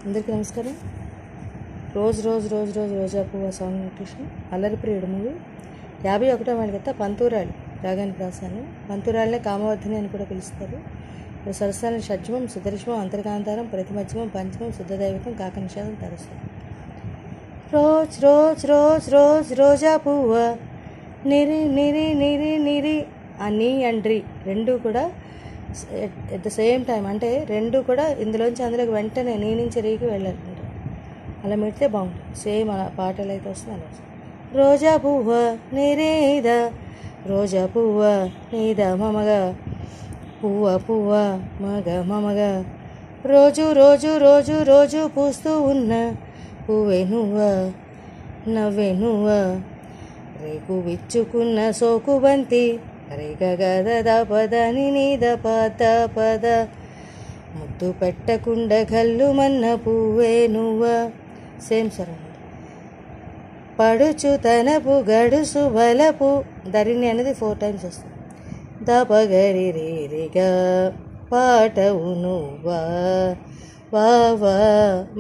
అందరికీ నమస్కారం. రోజు రోజు రోజు రోజు రోజా పువ్వు సాంగ్ న్యూట్రిషన్ అల్లరి ప్రియుడు మూవీ 51వ వాడిగత్త పంతూరాళి రాగానికి రాశాను. పంతూరాళినే కామవర్ధిని అని కూడా పిలుస్తారు. సరసాలని షడ్జమం, సుదర్శమం, అంతర్కాంతారం, ప్రతిమధ్యమం, పంచమం, శుద్ధదైవతం, కాకనిషాదం తరస్సు. రోజ్ రోజ్ రోజ్ రోజ్ రోజా పువ్వ నిరి నిరి నిరి నిరి ఆ నీ అండ్ రీ రెండు కూడా ఎట్ ద సేమ్ టైం, అంటే రెండు కూడా ఇందులోంచి అందులోకి వెంటనే నీ నుంచి రీకి వెళ్ళాలంట. అలా పెడితే బాగుంటుంది. సేమ్ అలా పాటలు అయితే వస్తుంది అలా వస్తుంది. రోజా పువ్వ నీరేద, రోజా పువ్వ నీద మమగ, పువ్వ పువ్వ మగ మమగ, రోజు రోజు రోజు రోజు పూస్తూ ఉన్న పువ్వే నువ్వ, నవ్వే నువ్వ, రేకు విచ్చుకున్న సోకు బంతి, రేగ గద పదని నీద పద పద, ముద్దు పెట్టకుండా కళ్ళు మన్న పువ్వే నువ్వ. సేమ్ సరే. పడుచు తనపు గడుసు బలపు ధరిణి అనేది 4 times వస్తుంది. దపగరి రేరిగా పాటవు నువ్వా, వా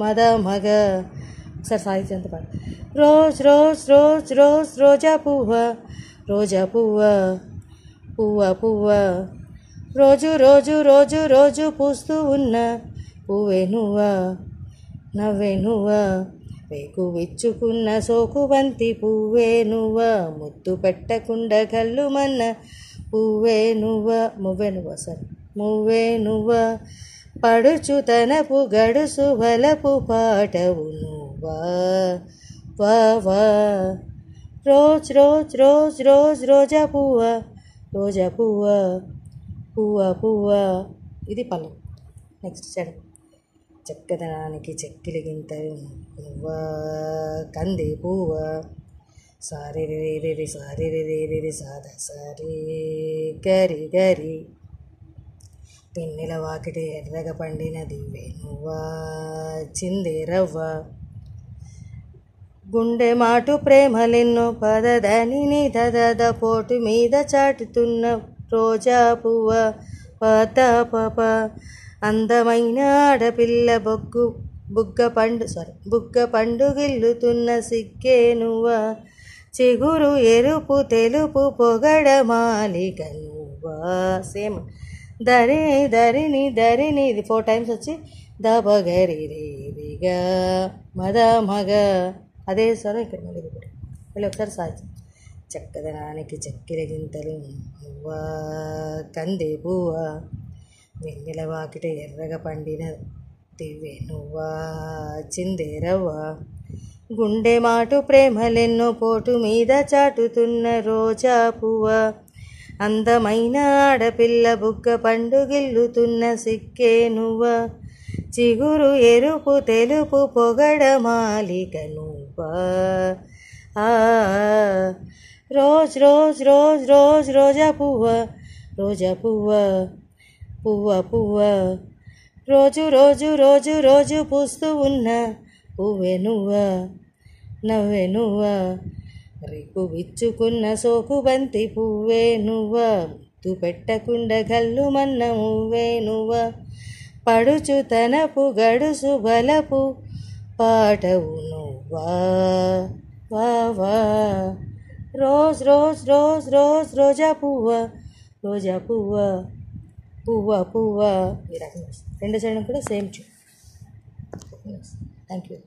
మద మగ. ఒకసారి సాహిత్యం ఎంత పాట. రోజ్ రోజ్ రోజ్ రోజ్ రోజా పువ్వ, రోజా పువ్వ, పువ్వ పువ్వ, రోజు రోజు రోజు రోజు పూస్తూ ఉన్న పువ్వే నువ్వ, నవ్వే నువ్వ, రేకు విచ్చుకున్న సోకు బంతి పువ్వే నువ్వ, ముద్దు పెట్టకుండా కళ్ళు మన్న పువ్వే నువ్వ, మువ్వే నువ్వ సరే మువ్వే నువ్వ, పడుచు తనపు గడుసు బలపు పాటవు నువ్వా, వా వా. రోజ్ రోజ్ రోజ్ రోజ్ రోజా పువ్వ, రోజా పువ్వ, పువ్వ పువ్వ. ఇది పల్లవి. నెక్స్ట్ చెడు. చక్కదనానికి చెక్కిలి గింతలు నువ్వా, కంది పువ్వ, సారి రే సారి రే సాద సారి గరి గరి, పిన్నెల వాకిటి ఎర్రగ పండిన దివ్వే నువ్వా, చిందే రవ్వ, గుండె మాటు ప్రేమలెన్నో పదదని నిదద పోటు మీద చాటుతున్న రోజా పువ్వ, పద పప, అందమైన ఆడపిల్ల బుగ్గ పండుగిల్లుతున్న సిగ్గే నువ్వ, చిగురు ఎరుపు తెలుపు పొగడ మాలిక నువ్వా. సేమ్ ధరిణి ధరిణి ధరిణి ఇది 4 times వచ్చి దబగరి రేరిగా మద మగ. అదే స్వరం ఇక్కడ మళ్ళీ ఒకసారి సాధ్యం. చక్కదనానికి చక్కెర గింతలు నువ్వా, కంది పువ్వ, వెన్నెల వాకిట ఎర్రగా పండిన దివ్వే నువ్వా, చిందే రవ్వ, గుండె మాటు ప్రేమలెన్నో పోటు మీద చాటుతున్న రోజా పువ్వ, అందమైన ఆడపిల్ల బుగ్గ పండుగిల్లుతున్న సిక్కే నువ్వ, చిగురు ఎరుపు తెలుపు పొగడ మాలిక నువ్వా. రోజ్ రోజ్ రోజ్ రోజ్ రోజా పువ్వ, రోజా పువ్వ, పువ్వ పువ్వ, రోజు రోజు రోజు రోజు పూస్తూ ఉన్న పువ్వే నువ్వ, నవ్వే నువ్వ, రేపు విచ్చుకున్న సోకు బంతి పువ్వే నువ్వ, ముద్దు పెట్టకుండా కళ్ళు మన్న మువ్వే నువ్వ, పడుచు తనపు గడుసు బలపు పాటవు నువ్వా, వా వా. రోజ్ రోజ్ రోజ్ రోజ్ రోజా పువ్వ, రోజా పువ్వ, పువ్వ పువ్వ. ఈ రకంగా 2 సైడ్ కూడా సేమ్ ట్యూన్. Thank you.